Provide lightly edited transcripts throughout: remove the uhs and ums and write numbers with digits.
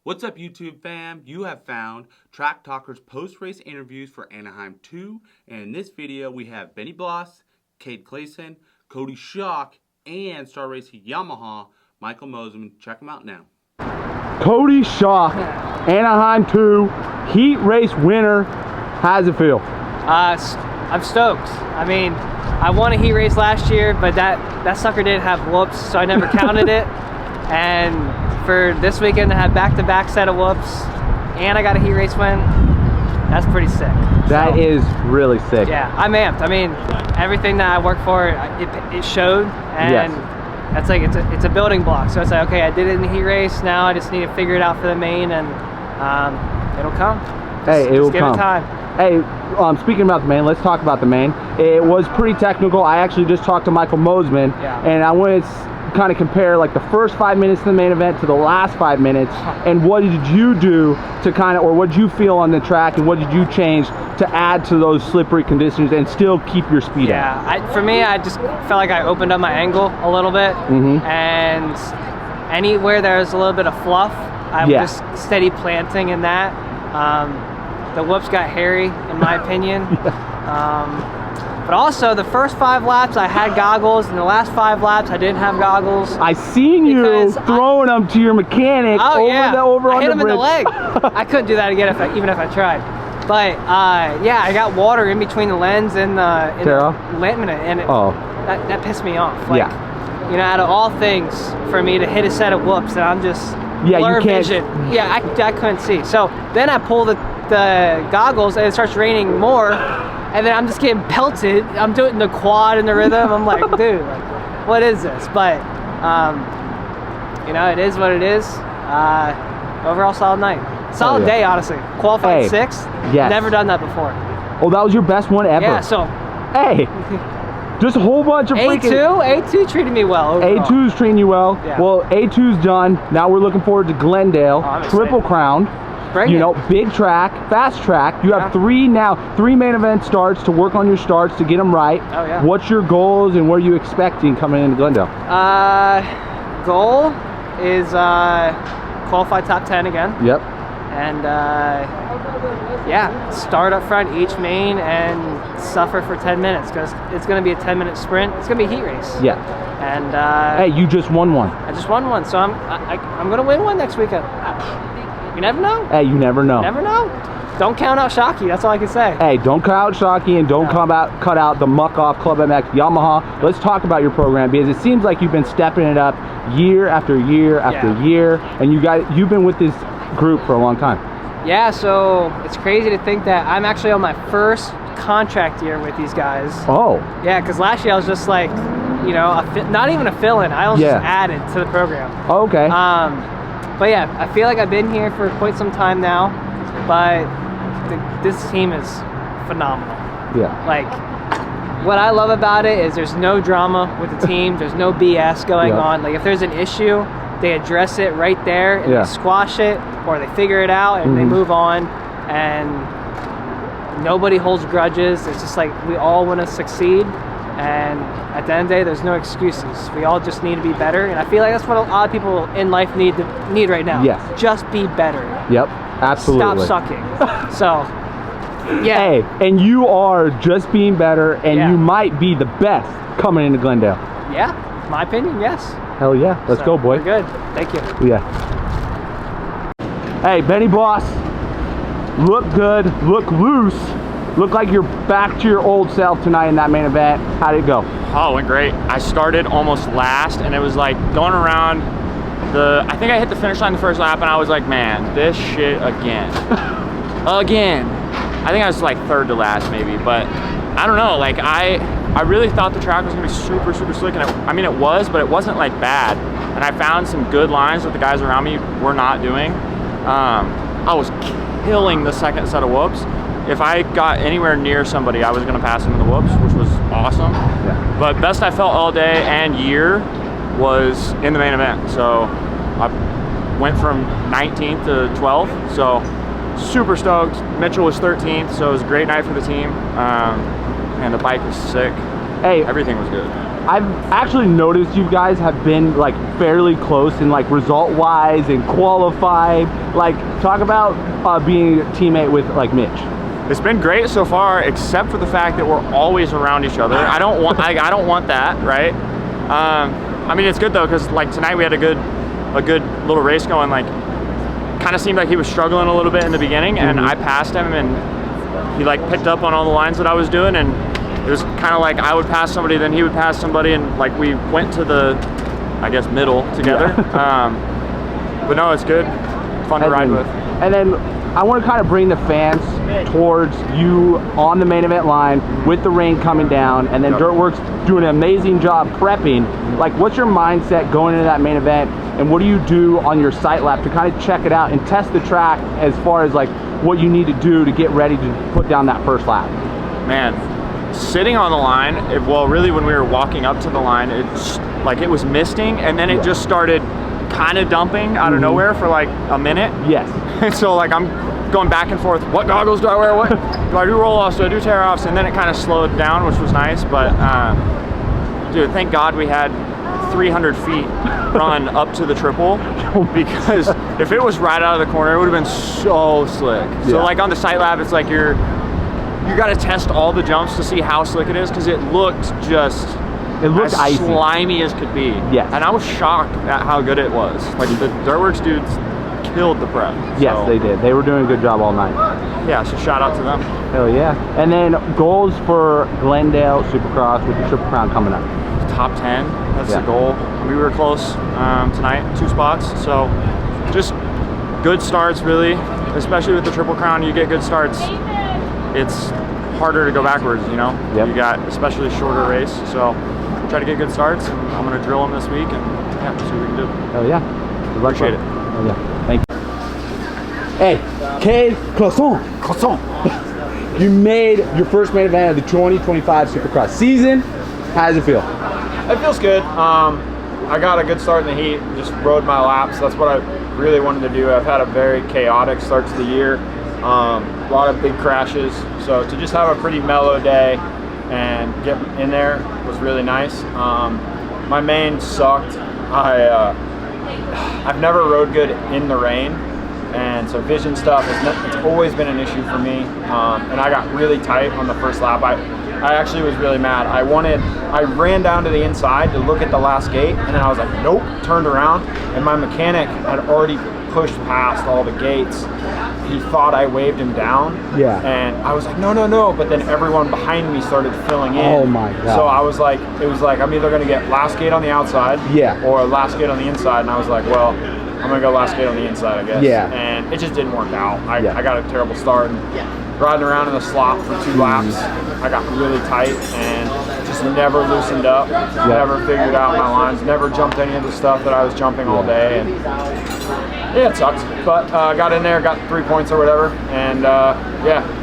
What's up, YouTube fam? You have found Track Talker's post-race interviews for Anaheim 2, and in this video we have Bloss, Kade Clason, Coty Schock, and Star Racing Yamaha, Michael Mosiman. Check them out now. Coty Schock, Anaheim 2, heat race winner. How does it feel? I'm stoked. I mean, I won a heat race last year, but that sucker didn't have whoops, so I never counted it. And for this weekend to have back-to-back set of whoops, and I got a heat race win, that's pretty sick. That is really sick. Yeah, I'm amped. I mean, everything that I worked for, it showed, and that's like, it's a building block. So it's like, okay, I did it in the heat race, now I just need to figure it out for the main, and it'll come. Hey, it will come. Give it time. Hey, speaking about the main, let's talk about the main. It was pretty technical. I actually just talked to Michael Mosiman, and I wanted to kind of compare like the first 5 minutes of the main event to the last 5 minutes, and what did you do to kind of, or what did you feel on the track, and what did you change to add to those slippery conditions and still keep your speed up? Yeah, for me, I just felt like I opened up my angle a little bit, and anywhere there's a little bit of fluff, I'm just steady planting in that. The whoops got hairy, in my opinion. But also, the first 5 laps, I had goggles, and the last 5 laps, I didn't have goggles. I seen you throwing them to your mechanic over I hit on him the bridge. in the leg. I couldn't do that again even if I tried. But yeah, I got water in between the lens and the laminate, and that pissed me off. Like, you know, out of all things, for me to hit a set of whoops, and I'm just blur vision. Yeah, I couldn't see. So then I pull the goggles, and it starts raining more. And then I'm just getting pelted. I'm doing the quad in the rhythm. I'm like, dude, like, what is this? But, you know, it is what it is. Overall, solid night. Solid day, honestly. Qualified 6th. Never done that before. Oh, that was your best one ever? Yeah, so. Hey, just a whole bunch of freaking... A2 treated me well overall. A2's treating you well. Yeah. Well, A2's done. Now we're looking forward to Glendale. Triple Crown. You know, big track, fast track. You have 3 main event starts to work on your starts to get them right. What's your goals and what are you expecting coming into Glendale? Goal is qualify top 10 again. Yep. And yeah, start up front each main and suffer for 10 minutes because it's going to be a 10-minute sprint. It's going to be a heat race. Yeah. And hey, you just won one. I just won one, so I'm going to win one next weekend. You never know. Hey, you never know. Never know. Don't count out Shockey. That's all I can say. Hey, don't cut out Shockey, and don't cut out the muck off Club MX Yamaha. Let's talk about your program, because it seems like you've been stepping it up year after year after year, and you've been with this group for a long time. Yeah, so it's crazy to think that I'm actually on my first contract year with these guys. Oh. Yeah, because last year I was just like, you know, not even a fill-in. I was just added to the program. Oh, okay. But yeah, I feel like I've been here for quite some time now, but this team is phenomenal. Yeah. Like, what I love about it is there's no drama with the team. There's no BS going on. Like, if there's an issue, they address it right there, and they squash it, or they figure it out, and they move on, and nobody holds grudges. It's just like we all want to succeed, and at the end of the day, there's no excuses. We all just need to be better, and I feel like that's what a lot of people in life need right now. Yes. Just be better. Yep, absolutely. Stop sucking. So, yeah. Hey, and you are just being better, and you might be the best coming into Glendale. Yeah, my opinion, yes. Hell yeah, let's go, boy. We're good. Thank you. Yeah. Hey, Bloss, look good, look loose. Look like you're back to your old self tonight in that main event. How did it go? Oh, it went great. I started almost last, and it was like going around I think I hit the finish line the first lap, and I was like, man, this shit again. Again. I think I was like third to last maybe, but I don't know. Like, I really thought the track was gonna be super, super slick, and I mean, it was, but it wasn't like bad. And I found some good lines that the guys around me were not doing. I was killing the second set of whoops. If I got anywhere near somebody, I was going to pass them in the whoops, which was awesome. Yeah. But best I felt all day and year was in the main event. So I went from 19th to 12th. So super stoked. Mitchell was 13th, so it was a great night for the team. And the bike was sick. Hey, everything was good. I've actually noticed you guys have been like fairly close in like result-wise and qualified. Like, talk about being a teammate with like Mitch. It's been great so far, except for the fact that we're always around each other. I don't want that, right? I mean, it's good though, because like tonight we had a good little race going. Like, kind of seemed like he was struggling a little bit in the beginning, and I passed him, and he like picked up on all the lines that I was doing, and it was kind of like I would pass somebody, then he would pass somebody, and like we went to the, I guess, middle together. But no, it's good, fun to ride with. And then I want to kind of bring the fans towards you on the main event line with the rain coming down, and then Dirtworks doing an amazing job prepping. Like, what's your mindset going into that main event, and what do you do on your sight lap to kind of check it out and test the track as far as like what you need to do to get ready to put down that first lap? Man, sitting on the line, well, really when we were walking up to the line, it's like it was misting, and then it just started kind of dumping out of nowhere for like a minute. Yes. And so like I'm going back and forth. What goggles do I wear? What do I do? Roll-offs? Do I do tear-offs? And then it kind of slowed down, which was nice. But dude, thank God we had 300 feet run up to the triple, because if it was right out of the corner, it would have been so slick. So like on the sight lap, it's like you got to test all the jumps to see how slick it is, because it looked just as icy, slimy as could be. Yes. And I was shocked at how good it was. Like the Dirtworks dudes killed the prep. Yes, so. they did. They were doing a good job all night. Yeah, so shout out to them. Hell yeah. And then goals for Glendale Supercross with the Triple Crown coming up. Top 10, that's the goal. We were close tonight, 2 spots. So just good starts, really, especially with the Triple Crown. You get good starts, it's harder to go backwards, you know? Yep. You got especially shorter race. So try to get good starts, and I'm going to drill them this week, and yeah, see what we can do. Hell yeah. Good luck. Appreciate it. Hell yeah. Thank you. Hey, Kade Clason. You made your first main event of the 2025 Supercross season. How does it feel? It feels good. I got a good start in the heat, just rode my laps. That's what I really wanted to do. I've had a very chaotic start to the year, a lot of big crashes. So to just have a pretty mellow day and get in there was really nice. My main sucked. I've never rode good in the rain, and so vision stuff it's always been an issue for me. And I got really tight on the first lap. I actually was really mad. I ran down to the inside to look at the last gate, and then I was like, nope, turned around, and my mechanic had already pushed past all the gates. He thought I waved him down. Yeah. And I was like, no, but then everyone behind me started filling in. Oh my God. So I was like, it was like, I'm either gonna get last gate on the outside, or last gate on the inside, and I was like, well, I'm gonna go last gate on the inside, I guess. Yeah. And it just didn't work out. I got a terrible start, and riding around in the slop for 2 laps, I got really tight and just never loosened up, never figured out my lines, never jumped any of the stuff that I was jumping all day, and yeah, it sucked. But got in there, got 3 points or whatever, and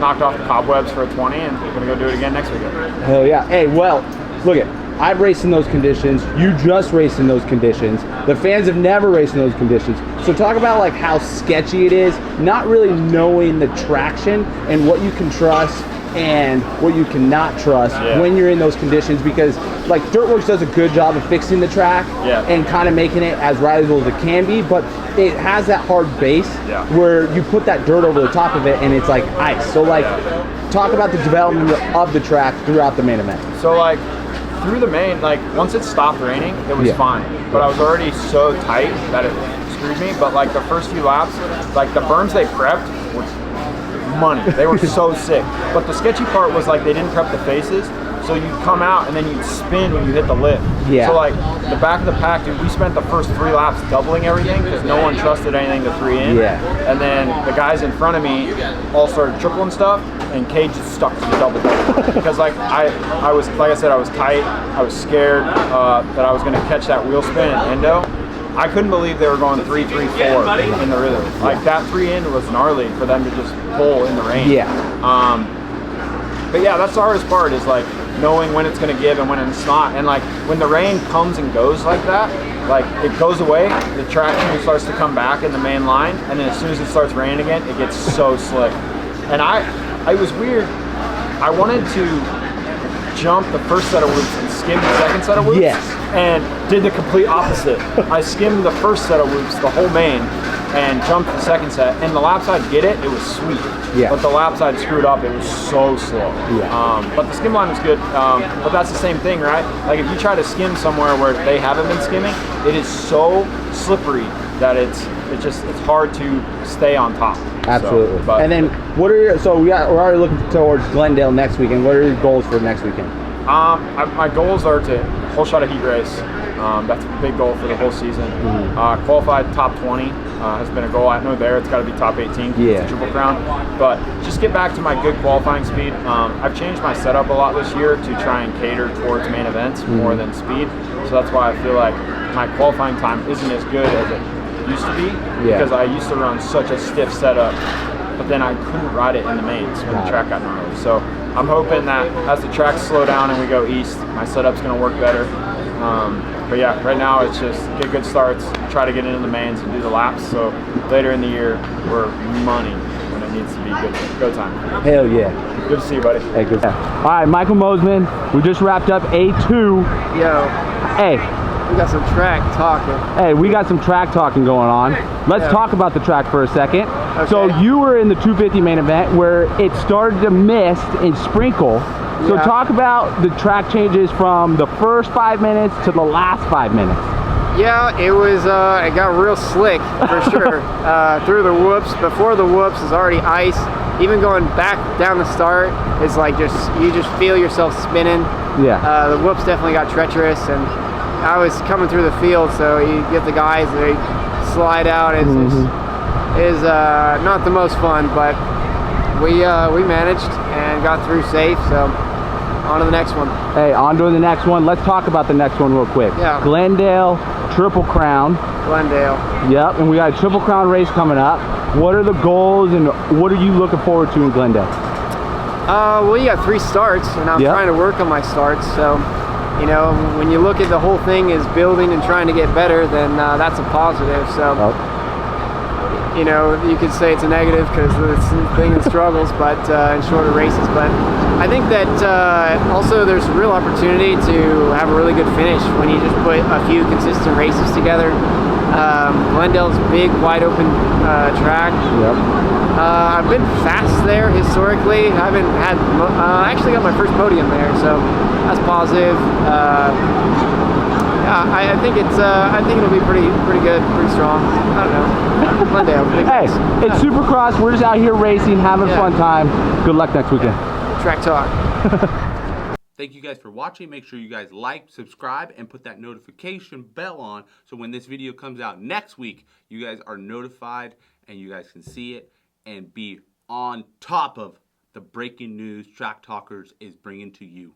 knocked off the cobwebs for a 20, and gonna go do it again next weekend. Hell yeah. Hey, well, look it. I've raced in those conditions. You just raced in those conditions. The fans have never raced in those conditions. So talk about like how sketchy it is, not really knowing the traction and what you can trust and what you cannot trust when you're in those conditions, because like Dirtworks does a good job of fixing the track and kind of making it as rideable as it can be, but it has that hard base where you put that dirt over the top of it and it's like ice. So like talk about the development of the track throughout the main event. So like through the main, like once it stopped raining, it was fine, but I was already so tight that it screwed me. But like the first few laps, like the berms they prepped were money. They were so sick. But the sketchy part was like they didn't prep the faces, so you'd come out and then you'd spin when you hit the lip. So like the back of the pack, dude, we spent the first 3 laps doubling everything because no one trusted anything to 3 in. And then the guys in front of me all started tripling stuff, and Kade just stuck to the double because like I was, like I said, I was tight. I was scared that I was going to catch that wheel spin at endo. I couldn't believe they were going 3-3-4 in the rhythm. Like that 3 in was gnarly for them to just pull in the rain. But yeah, that's the hardest part, is like knowing when it's going to give and when it's not. And like when the rain comes and goes like that, like it goes away, the traction starts to come back in the main line, and then as soon as it starts raining again, it gets so slick. And it was weird. I wanted to jump the first set of loops and skimmed the second set of whoops. Yes. And did the complete opposite. I skimmed the first set of whoops, the whole main, and jumped the second set. And the laps I'd get it was sweet. Yeah. But the laps I'd screwed up, it was so slow. Yeah. But the skim line was good. But that's the same thing, right? Like if you try to skim somewhere where they haven't been skimming, it is so slippery that it's hard to stay on top. Absolutely. So, and then what are we're already looking towards Glendale next weekend. What are your goals for next weekend? My goals are to whole shot a heat race. That's a big goal for the whole season. Qualified top 20 has been a goal. I know there it's got to be top 18. Yeah. It's a Triple Crown. But just get back to my good qualifying speed. I've changed my setup a lot this year to try and cater towards main events more than speed. So that's why I feel like my qualifying time isn't as good as it used to be, because I used to run such a stiff setup, but then I couldn't ride it in the mains when the track got gnarly. So I'm hoping that as the tracks slow down and we go east, my setup's going to work better. But yeah, right now it's just get good starts, try to get into the mains and do the laps, so later in the year we're money when it needs to be good go time. Hell yeah. Good to see you, buddy. Hey, good. All right, Michael Mosiman, we just wrapped up A2. Yo. Hey. We got some track talking. Hey, we got some track talking going on. Let's talk about the track for a second. Okay. So you were in the 250 main event where it started to mist and sprinkle. So talk about the track changes from the first 5 minutes to the last 5 minutes. Yeah, it was, it got real slick for sure. Through the whoops, before the whoops is already ice. Even going back down the start is like you just feel yourself spinning. Yeah. The whoops definitely got treacherous, and I was coming through the field, so you get the guys, they slide out. It's not the most fun, but we managed and got through safe, so on to the next one. Hey, on to the next one. Let's talk about the next one real quick. Yeah. Glendale Triple Crown. Glendale. Yep, and we got a Triple Crown race coming up. What are the goals and what are you looking forward to in Glendale? Well, you got 3 starts, and I'm trying to work on my starts, so you know, when you look at the whole thing as building and trying to get better, then that's a positive. So, you know, you could say it's a negative because it's a thing in struggles, but in shorter races. But I think that also there's a real opportunity to have a really good finish when you just put a few consistent races together. Glendale's big, wide open track. Yep. I've been fast there historically. I haven't had, I actually got my first podium there, so that's positive. Yeah, I think it'll be pretty good, pretty strong. I don't know. Glendale. Hey, it's Supercross. We're just out here racing, having a fun time. Good luck next weekend. Track talk. Thank you guys for watching. Make sure you guys like, subscribe, and put that notification bell on so when this video comes out next week, you guys are notified and you guys can see it and be on top of the breaking news Track Talkers is bringing to you.